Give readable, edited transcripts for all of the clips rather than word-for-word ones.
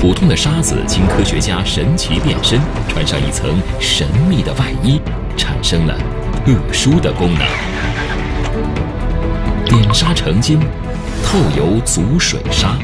普通的沙子经科学家神奇变身，穿上一层神秘的外衣，产生了特殊的功能。点沙成金，透油足水沙。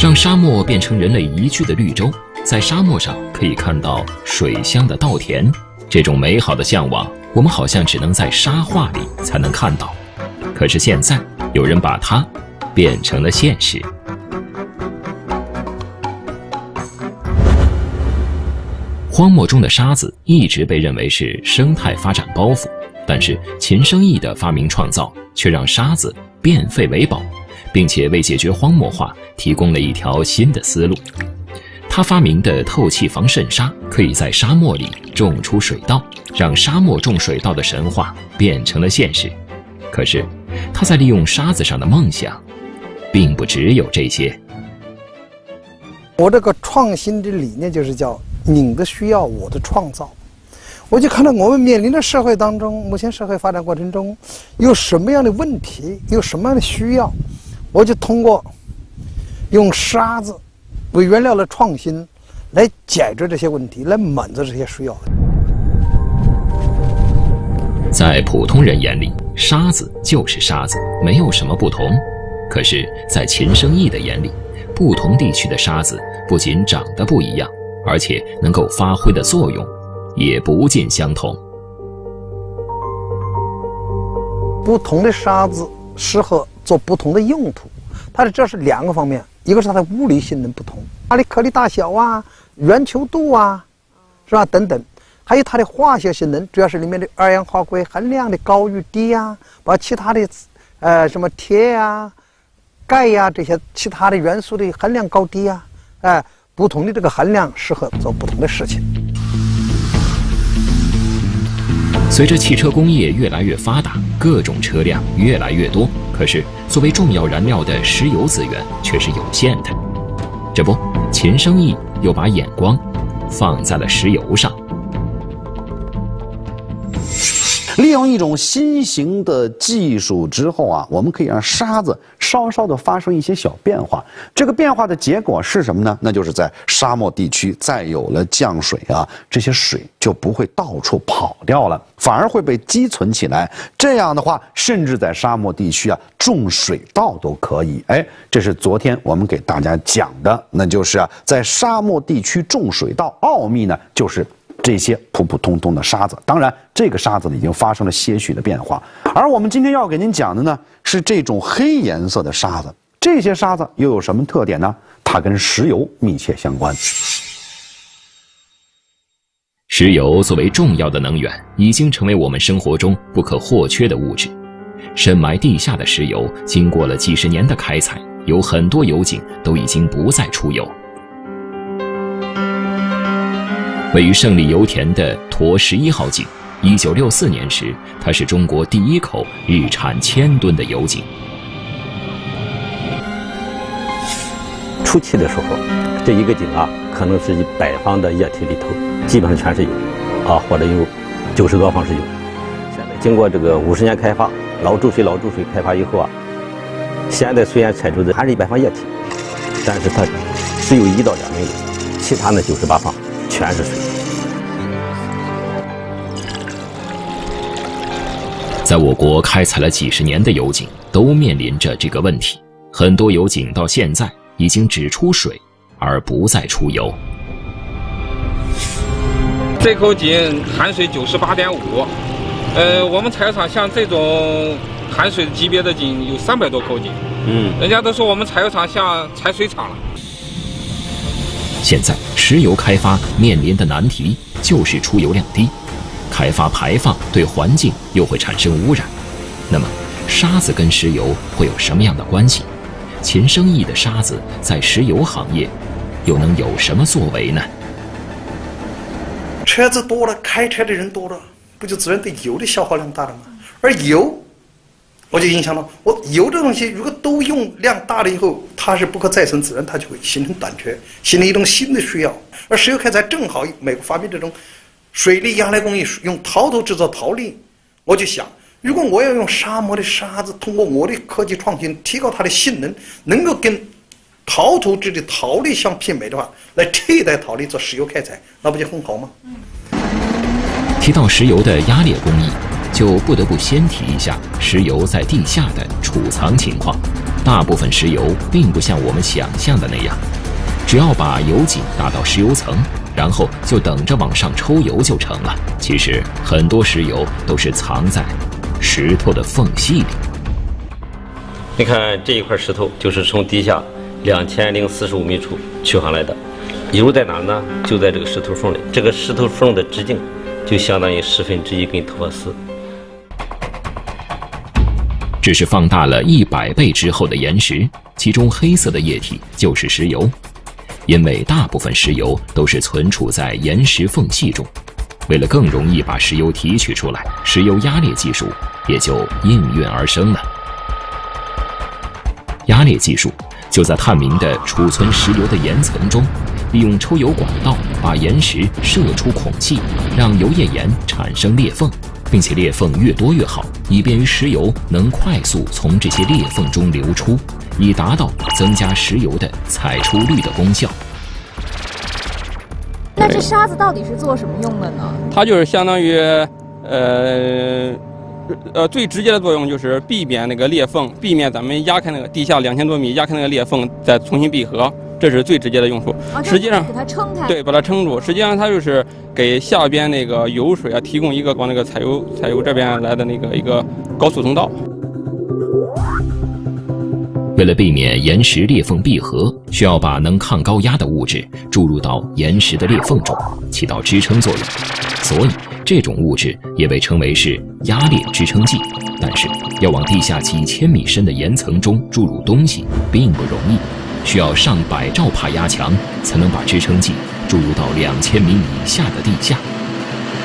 让沙漠变成人类宜居的绿洲，在沙漠上可以看到水乡的稻田。这种美好的向往，我们好像只能在沙画里才能看到。可是现在，有人把它变成了现实。荒漠中的沙子一直被认为是生态发展包袱，但是秦升义的发明创造却让沙子变废为宝，并且为解决荒漠化提供了一条新的思路。他发明的透气防渗沙可以在沙漠里种出水稻，让沙漠种水稻的神话变成了现实。可是他在利用沙子上的梦想并不只有这些。我这个创新的理念就是叫你的需要，我的创造。我就看到我们面临的社会当中，目前社会发展过程中有什么样的问题，有什么样的需要，我就通过用沙子为原料的创新来解决这些问题，来满足这些需要。在普通人眼里，沙子就是沙子，没有什么不同。可是，在秦升义的眼里，不同地区的沙子不仅长得不一样，而且能够发挥的作用也不尽相同。不同的沙子适合做不同的用途，这是两个方面，一个是它的物理性能不同，它的颗粒大小啊、圆球度啊，是吧？等等，还有它的化学性能，主要是里面的二氧化硅含量的高与低啊，把其他的什么铁啊、钙呀这些其他的元素的含量高低啊，不同的这个含量适合做不同的事情。随着汽车工业越来越发达，各种车辆越来越多，可是作为重要燃料的石油资源却是有限的。这不，秦升义又把眼光放在了石油上。利用一种新型的技术之后啊，我们可以让沙子稍稍的发生一些小变化。这个变化的结果是什么呢？那就是在沙漠地区再有了降水啊，这些水就不会到处跑掉了，反而会被积存起来。这样的话，甚至在沙漠地区啊种水稻都可以。这是昨天我们给大家讲的，那就是在沙漠地区种水稻，奥秘呢就是这些普普通通的沙子。当然，这个沙子呢已经发生了些许的变化。而我们今天要给您讲的呢，是这种黑颜色的沙子。这些沙子又有什么特点呢？它跟石油密切相关。石油作为重要的能源，已经成为我们生活中不可或缺的物质。深埋地下的石油，经过了几十年的开采，有很多油井都已经不再出油。位于胜利油田的沱11号井，1964年时，它是中国第一口日产1000吨的油井。初期的时候，这一个井可能是100方的液体里头，基本上全是油，或者有90多方是油。现在经过这个50年开发，老注水开发以后现在虽然采出的还是100方液体，但是它只有1到2名油，其他呢98方全是水。在我国开采了几十年的油井都面临着这个问题，很多油井到现在已经只出水而不再出油。这口井含水98.5，我们采厂像这种含水级别的井有300多口井，人家都说我们采油厂像采水厂了。现在石油开发面临的难题就是出油量低，开发排放对环境又会产生污染。那么，沙子跟石油会有什么样的关系？秦生义的沙子在石油行业又能有什么作为呢？车子多了，开车的人多了，不就自然对油的消耗量大了吗？而油，我就影响到我油这东西，如果都用量大了以后，它是不可再生，自然它就会形成短缺，形成一种新的需要。而石油开采正好美国发明这种水力压力工艺，用陶土制造陶力，我就想，如果我要用沙漠的沙子，通过我的科技创新提高它的性能，能够跟陶土制的陶力相媲美的话，来替代陶力做石油开采，那不就很好吗？提到石油的压裂工艺，就不得不先提一下石油在地下的储藏情况。大部分石油并不像我们想象的那样，只要把油井打到石油层，然后就等着往上抽油就成了。其实很多石油都是藏在石头的缝隙里。你看这一块石头就是从地下2045米处取上来的，油在哪呢？就在这个石头缝里。这个石头缝的直径就相当于1/10根头发丝。这是放大了100倍之后的岩石，其中黑色的液体就是石油。因为大部分石油都是存储在岩石缝隙中，为了更容易把石油提取出来，石油压裂技术也就应运而生了。压裂技术就在探明的储存石油的岩层中，利用抽油管道把岩石射出孔隙，让油液岩产生裂缝，并且裂缝越多越好，以便于石油能快速从这些裂缝中流出，以达到增加石油的采出率的功效。那这沙子到底是做什么用的呢？它就是相当于最直接的作用就是避免那个裂缝，避免咱们压开那个地下2000多米压开那个裂缝再重新闭合，这是最直接的用处。实际上给它撑开，对，把它撑住。实际上它就是给下边那个油水啊提供一个往那个采油这边来的一个高速通道。为了避免岩石裂缝闭合，需要把能抗高压的物质注入到岩石的裂缝中，起到支撑作用。所以这种物质也被称为是压裂支撑剂。但是要往地下几千米深的岩层中注入东西并不容易，需要上百兆帕压强才能把支撑剂注入到2000米以下的地下。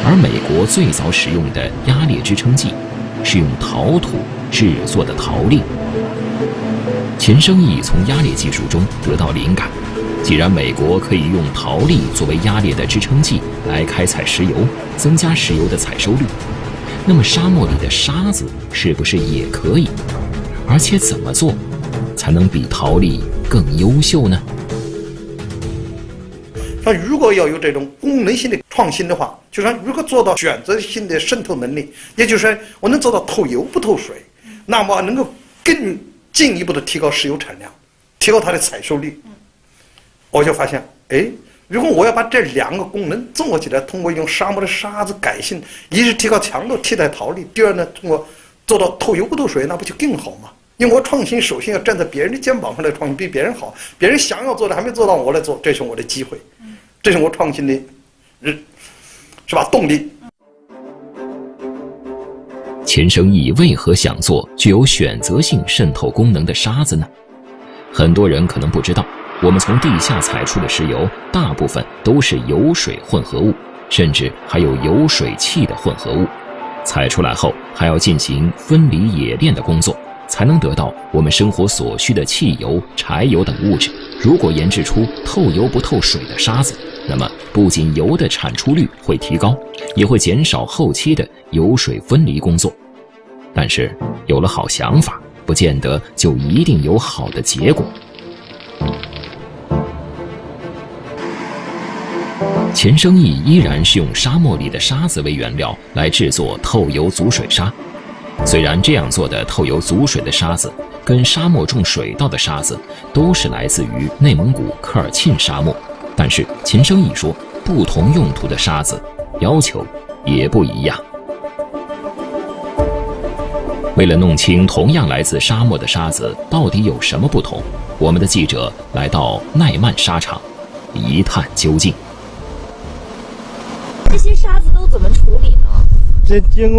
而美国最早使用的压裂支撑剂是用陶土制作的陶粒。秦生义从压裂技术中得到灵感，既然美国可以用陶粒作为压裂的支撑剂来开采石油，增加石油的采收率，那么沙漠里的沙子是不是也可以？而且怎么做才能比陶粒更优秀呢？那如果要有这种功能性的创新的话，就说如果做到选择性的渗透能力，也就是说我能做到透油不透水，那么能够更进一步的提高石油产量，提高它的采收率。我就发现，如果我要把这2个功能综合起来，通过用沙漠的沙子改性，一是提高强度替代陶粒，第二呢，通过做到透油不透水，那不就更好吗？因为我创新首先要站在别人的肩膀上来创新，比别人好，别人想要做的还没做到，我来做，这是我的机会，这是我创新的，是吧？动力。秦生义为何想做具有选择性渗透功能的沙子呢？很多人可能不知道，我们从地下采出的石油大部分都是油水混合物，甚至还有油水气的混合物。采出来后还要进行分离冶炼的工作，才能得到我们生活所需的汽油、柴油等物质。如果研制出透油不透水的沙子，那么不仅油的产出率会提高，也会减少后期的油水分离工作。但是有了好想法，不见得就一定有好的结果。秦生义依然是用沙漠里的沙子为原料来制作透油足水沙。虽然这样做的透油足水的沙子跟沙漠种水稻的沙子都是来自于内蒙古科尔沁沙漠，但是秦生义说，不同用途的沙子要求也不一样。为了弄清同样来自沙漠的沙子到底有什么不同，我们的记者来到奈曼沙场。一探究竟。这些沙子都怎么处理呢？这经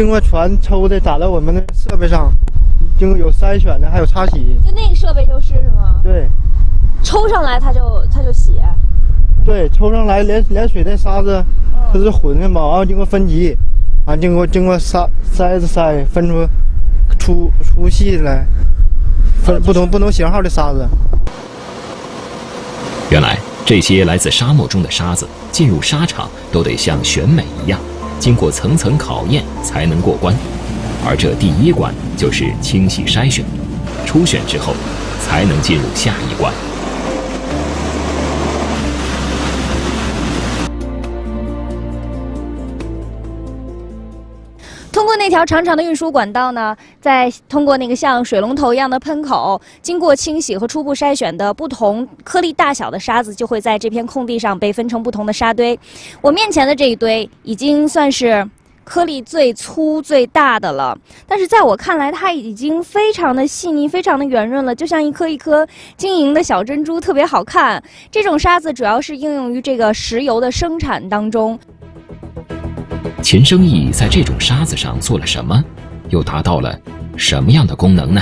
过船抽的，打到我们的设备上，经过有筛选的，还有擦洗。就那个设备就是吗？对，抽上来它就洗。对，抽上来连水带沙子，它是混的嘛，然后经过分级，啊，经过筛子筛，分出粗细来，分不同型号的沙子。原来这些来自沙漠中的沙子进入沙场都得像选美一样，经过层层考验才能过关，而这第一关就是清洗筛选，初选之后才能进入下一关。通过那条长长的运输管道呢，再通过那个像水龙头一样的喷口，经过清洗和初步筛选的不同颗粒大小的沙子，就会在这片空地上被分成不同的沙堆。我面前的这一堆已经算是颗粒最粗最大的了，但是在我看来，它已经非常的细腻，非常的圆润了，就像一颗一颗晶莹的小珍珠，特别好看。这种沙子主要是应用于这个石油的生产当中。秦生义在这种沙子上做了什么，又达到了什么样的功能呢？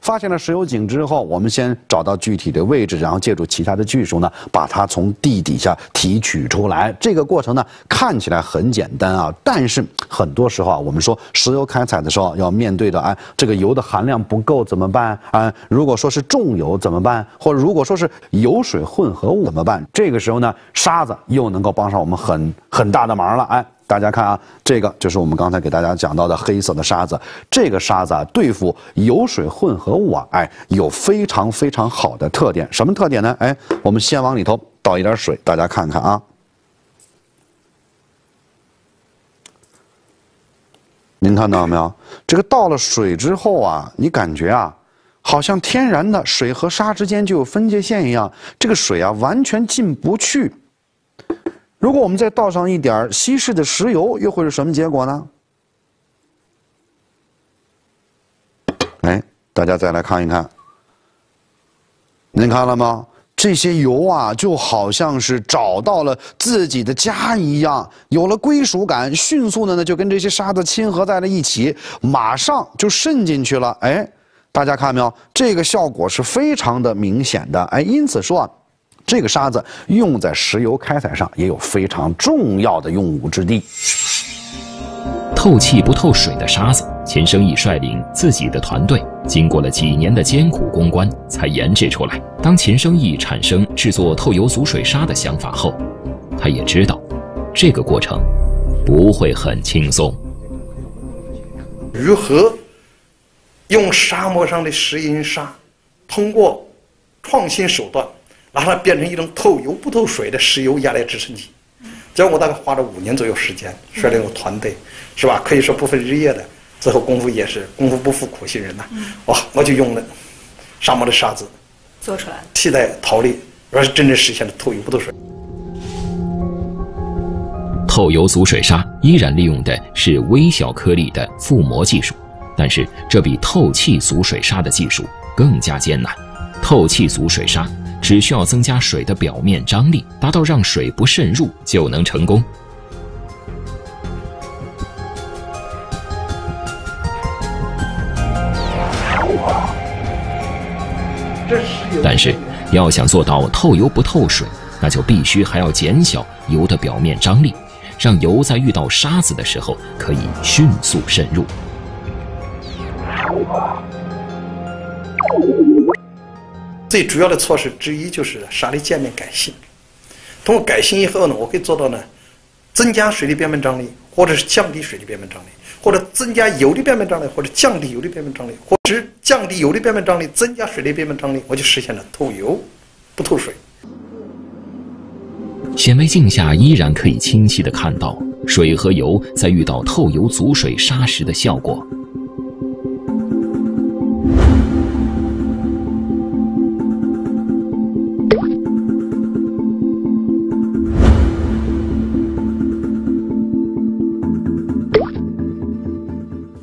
发现了石油井之后，我们先找到具体的位置，然后借助其他的技术呢，把它从地底下提取出来。这个过程呢，看起来很简单啊，但是很多时候啊，我们说石油开采的时候要面对的，这个油的含量不够怎么办啊？如果说是重油怎么办？或者如果说是油水混合物怎么办？这个时候呢，沙子又能够帮上我们很大的忙了，大家看啊，这个就是我们刚才给大家讲到的黑色的沙子。这个沙子啊，对付油水混合物啊，有非常非常好的特点。什么特点呢？我们先往里头倒一点水，大家看看啊。您看到没有？这个倒了水之后啊，你感觉啊，好像天然的水和沙之间就有分界线一样，这个水啊完全进不去。如果我们再倒上一点稀释的石油，又会是什么结果呢？大家再来看一看，您看了吗？这些油啊，就好像是找到了自己的家一样，有了归属感，迅速的呢就跟这些沙子亲合在了一起，马上就渗进去了。大家看没有？这个效果是非常的明显的。因此说啊，这个沙子用在石油开采上也有非常重要的用武之地。透气不透水的沙子，秦生义率领自己的团队，经过了几年的艰苦攻关，才研制出来。当秦生义产生制作透油足水沙的想法后，他也知道，这个过程不会很轻松。如何用沙漠上的石英砂，通过创新手段，让它变成一种透油不透水的石油压力支撑机？这我大概花了5年左右时间，率领我团队，是吧？可以说不分日夜的。最后功夫也是功夫不负苦心人呐。我就用了沙漠的沙子做出来，替代陶粒，而是真正实现了透油不透水。透油足水沙依然利用的是微小颗粒的覆膜技术，但是这比透气足水沙的技术更加艰难。透气足水沙只需要增加水的表面张力，达到让水不渗入就能成功。但是要想做到透油不透水，那就必须还要减小油的表面张力，让油在遇到沙子的时候可以迅速渗入。最主要的措施之一就是沙粒界面改性。通过改性以后呢，我可以做到呢，增加水的表面张力，或者是降低水的表面张力，或者增加油的表面张力，或者降低油的表面张力，或者是降低油的表面张力，增加水的表面张力，我就实现了透油不透水。显微镜下依然可以清晰地看到水和油在遇到透油足水沙时的效果。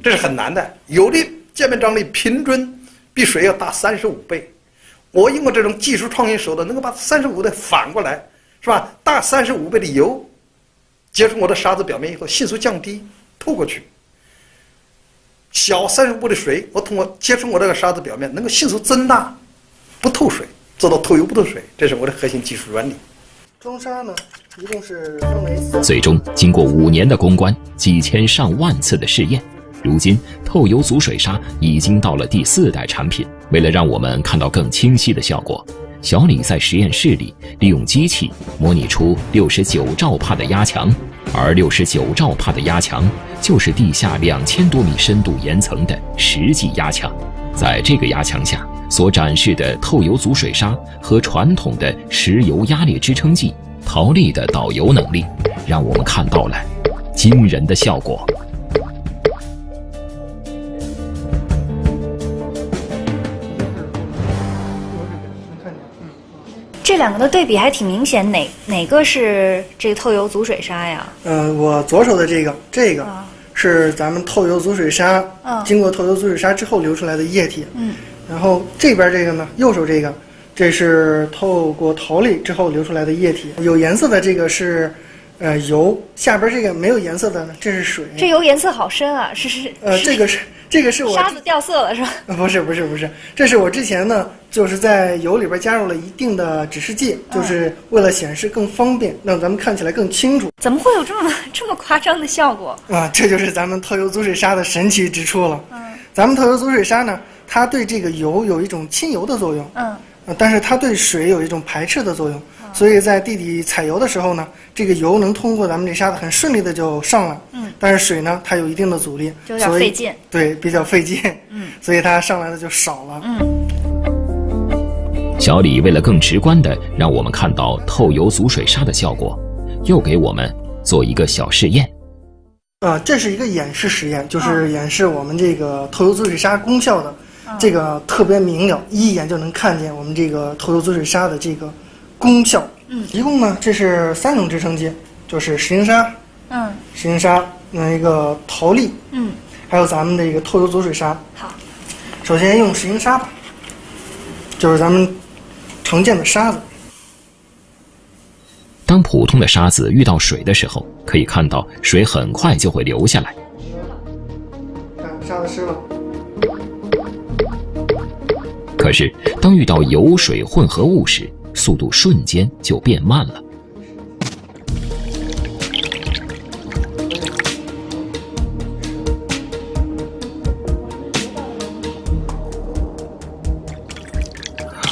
这是很难的，油的界面张力平均比水要大35倍。我用过这种技术创新手段，能够把35倍反过来，是吧？大35倍的油接触我的沙子表面以后，迅速降低，透过去。小35倍的水，我通过接触我这个沙子表面，能够迅速增大，不透水，做到透油不透水，这是我的核心技术原理。中沙呢，一共是分为3。最终，经过5年的攻关，几千上万次的试验，如今透油足水砂已经到了第4代产品。为了让我们看到更清晰的效果，小李在实验室里利用机器模拟出69兆帕的压强，而69兆帕的压强就是地下2000多米深度岩层的实际压强。在这个压强下所展示的透油足水砂和传统的石油压裂支撑剂陶力的导油能力，让我们看到了惊人的效果。这2个的对比还挺明显，哪个是这个透油足水砂呀？我左手的这个是咱们透油足水砂，经过透油足水砂之后流出来的液体。然后这边这个呢，右手这个，这是透过陶力之后流出来的液体。有颜色的这个是油，下边这个没有颜色的呢，这是水。这油颜色好深啊，这个是我沙子掉色了是吧？不是，这是我之前呢，就是在油里边加入了一定的指示剂，就是为了显示更方便，让咱们看起来更清楚。怎么会有这么夸张的效果啊？这就是咱们透油足水砂的神奇之处了。咱们透油足水砂呢，它对这个油有一种亲油的作用。但是它对水有一种排斥的作用，所以在地底采油的时候呢，这个油能通过咱们这沙子很顺利的就上来。但是水呢，它有一定的阻力，就有点费劲。对，比较费劲。所以它上来的就少了。小李为了更直观的让我们看到透油足水砂的效果，又给我们做一个小试验。这是一个演示实验，就是演示我们这个透油足水砂功效的。这个特别明了，一眼就能看见我们这个透油足水砂的这个功效。一共呢，这是3种支撑剂，就是石英砂，石英砂，一个陶力，还有咱们这个透油足水砂。好，首先用石英砂吧，就是咱们常见的沙子。当普通的沙子遇到水的时候，可以看到水很快就会流下来。看，沙子湿了。可是，当遇到油水混合物时，速度瞬间就变慢了。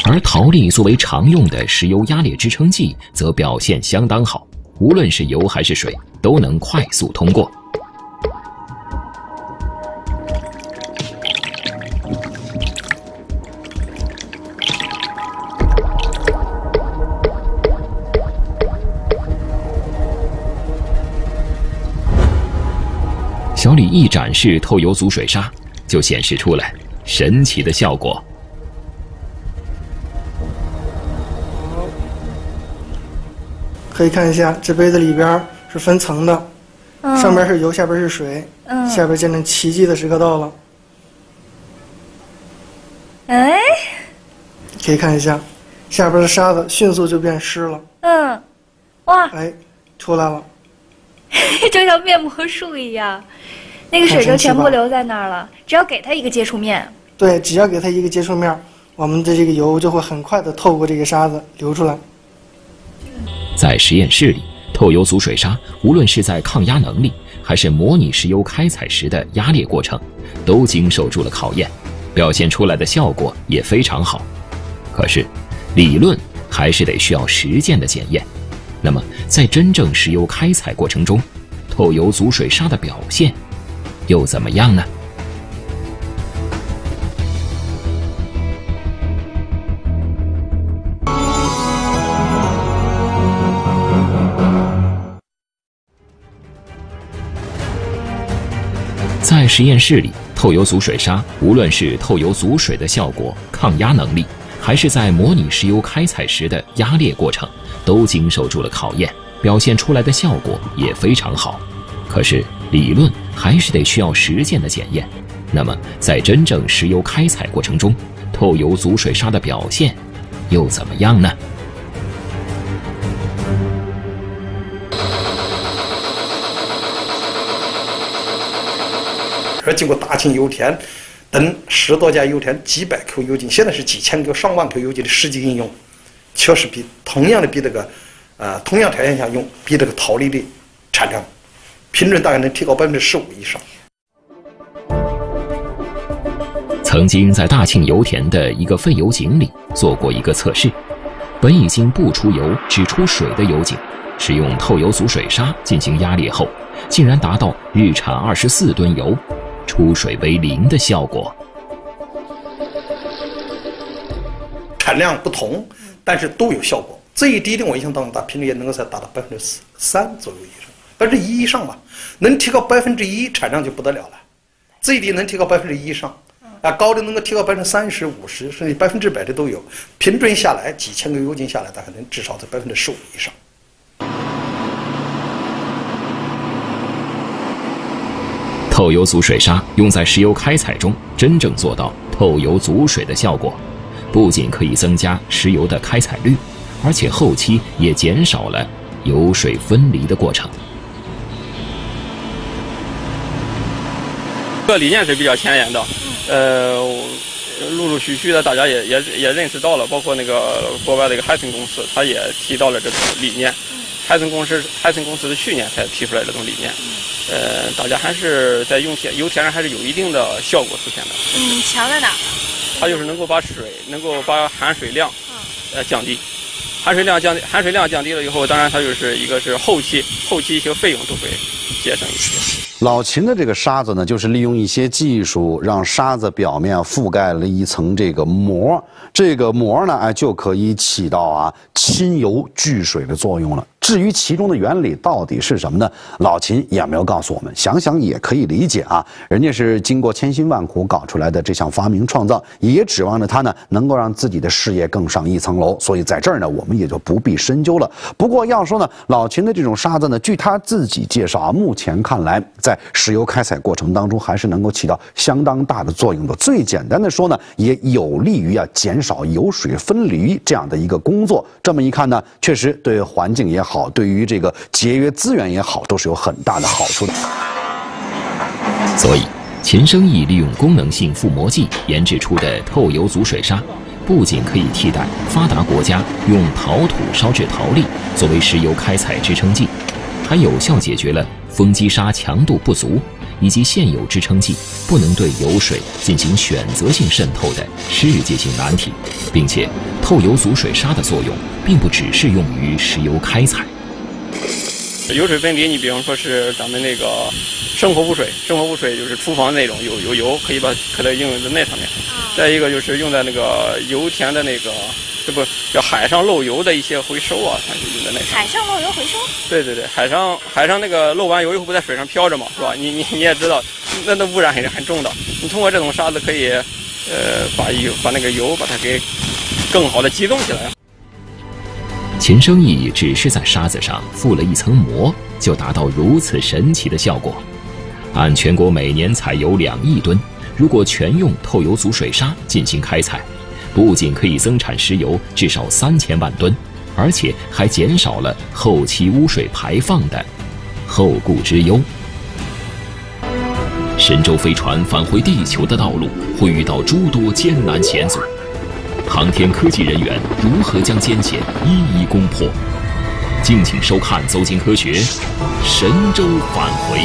而陶力作为常用的石油压裂支撑剂，则表现相当好，无论是油还是水，都能快速通过。小李一展示透油足水砂，就显示出来神奇的效果。可以看一下，这杯子里边是分层的，上边是油，下边是水，下边见证奇迹的时刻到了。哎，可以看一下，下边的沙子迅速就变湿了。哇，哎，出来了，就像面膜术一样。那个水就全部留在那儿了，只要给它一个接触面。对，只要给它一个接触面，我们的这个油就会很快的透过这个沙子流出来。在实验室里，透油足水砂无论是在抗压能力，还是模拟石油开采时的压裂过程，都经受住了考验，表现出来的效果也非常好。可是，理论还是得需要实践的检验。那么，在真正石油开采过程中，透油足水砂的表现又怎么样呢？在实验室里，透油足水砂无论是透油足水的效果、抗压能力，还是在模拟石油开采时的压裂过程，都经受住了考验，表现出来的效果也非常好。可是理论还是得需要实践的检验。那么在真正石油开采过程中，透油足水砂的表现又怎么样呢？经过大庆油田等10多家油田几百口油井，现在是几千口、上万口油井的实际应用，确实比同样这个同样条件下用，比这个陶粒的产量平均大概能提高15%以上。曾经在大庆油田的一个废油井里做过一个测试，本已经不出油只出水的油井，使用透油足水砂进行压裂后，竟然达到日产24吨油，出水为0的效果。产量不同，但是都有效果。最低的我印象当中，它平均也能够才达到3%左右以上，1%以上吧，能提高1%产量就不得了了。最低能提高1%以上，高的能够提高30%、50%，甚至100%的都有。平均下来，几千个油井下来，大概能至少在15%以上。透油足水砂用在石油开采中，真正做到透油足水的效果，不仅可以增加石油的开采率，而且后期也减少了油水分离的过程。这个理念是比较前沿的，陆陆续续的大家也认识到了，包括那个国外的一个海森公司，他也提到了这种理念。海森公司是去年才提出来这种理念，大家还是在油田上还是有一定的效果出现的。强在哪呢？它就是能够把含水量降低，含水量降低了以后，当然它就是一个是后期一些费用都会节省一些。老秦的这个沙子呢，就是利用一些技术，让沙子表面覆盖了一层这个膜，这个膜呢，就可以起到侵油聚水的作用了。至于其中的原理到底是什么呢？老秦也没有告诉我们，想想也可以理解啊。人家是经过千辛万苦搞出来的这项发明创造，也指望着他呢能够让自己的事业更上一层楼。所以在这儿呢，我们也就不必深究了。不过要说呢，老秦的这种沙子呢，据他自己介绍目前看来，在石油开采过程当中还是能够起到相当大的作用的。最简单的说呢，也有利于减少油水分离这样的一个工作。这么一看呢，确实对环境也好，对于这个节约资源也好，都是有很大的好处的。所以，秦生义利用功能性覆膜剂研制出的透油足水砂，不仅可以替代发达国家用陶土烧制陶粒作为石油开采支撑剂，还有效解决了风机砂强度不足以及现有支撑剂不能对油水进行选择性渗透的世界性难题，并且透油足水砂的作用并不只是用于石油开采。油水分离，你比方说是咱们那个生活污水就是厨房那种有油，可以应用在那上面。再一个就是用在那个油田的那个，这不叫海上漏油的一些回收它就用在那上。海上漏油回收？对，海上那个漏完油以后不在水上飘着嘛，是吧？你也知道，那污染还是很重的。你通过这种沙子可以，把那个油把它给更好的集中起来。秦生义只是在沙子上覆了一层膜，就达到如此神奇的效果。按全国每年采油2亿吨，如果全用透油足水砂进行开采，不仅可以增产石油至少3000万吨，而且还减少了后期污水排放的后顾之忧。神舟飞船返回地球的道路会遇到诸多艰难险阻，航天科技人员如何将艰险一一攻破？敬请收看《走进科学》，神舟返回。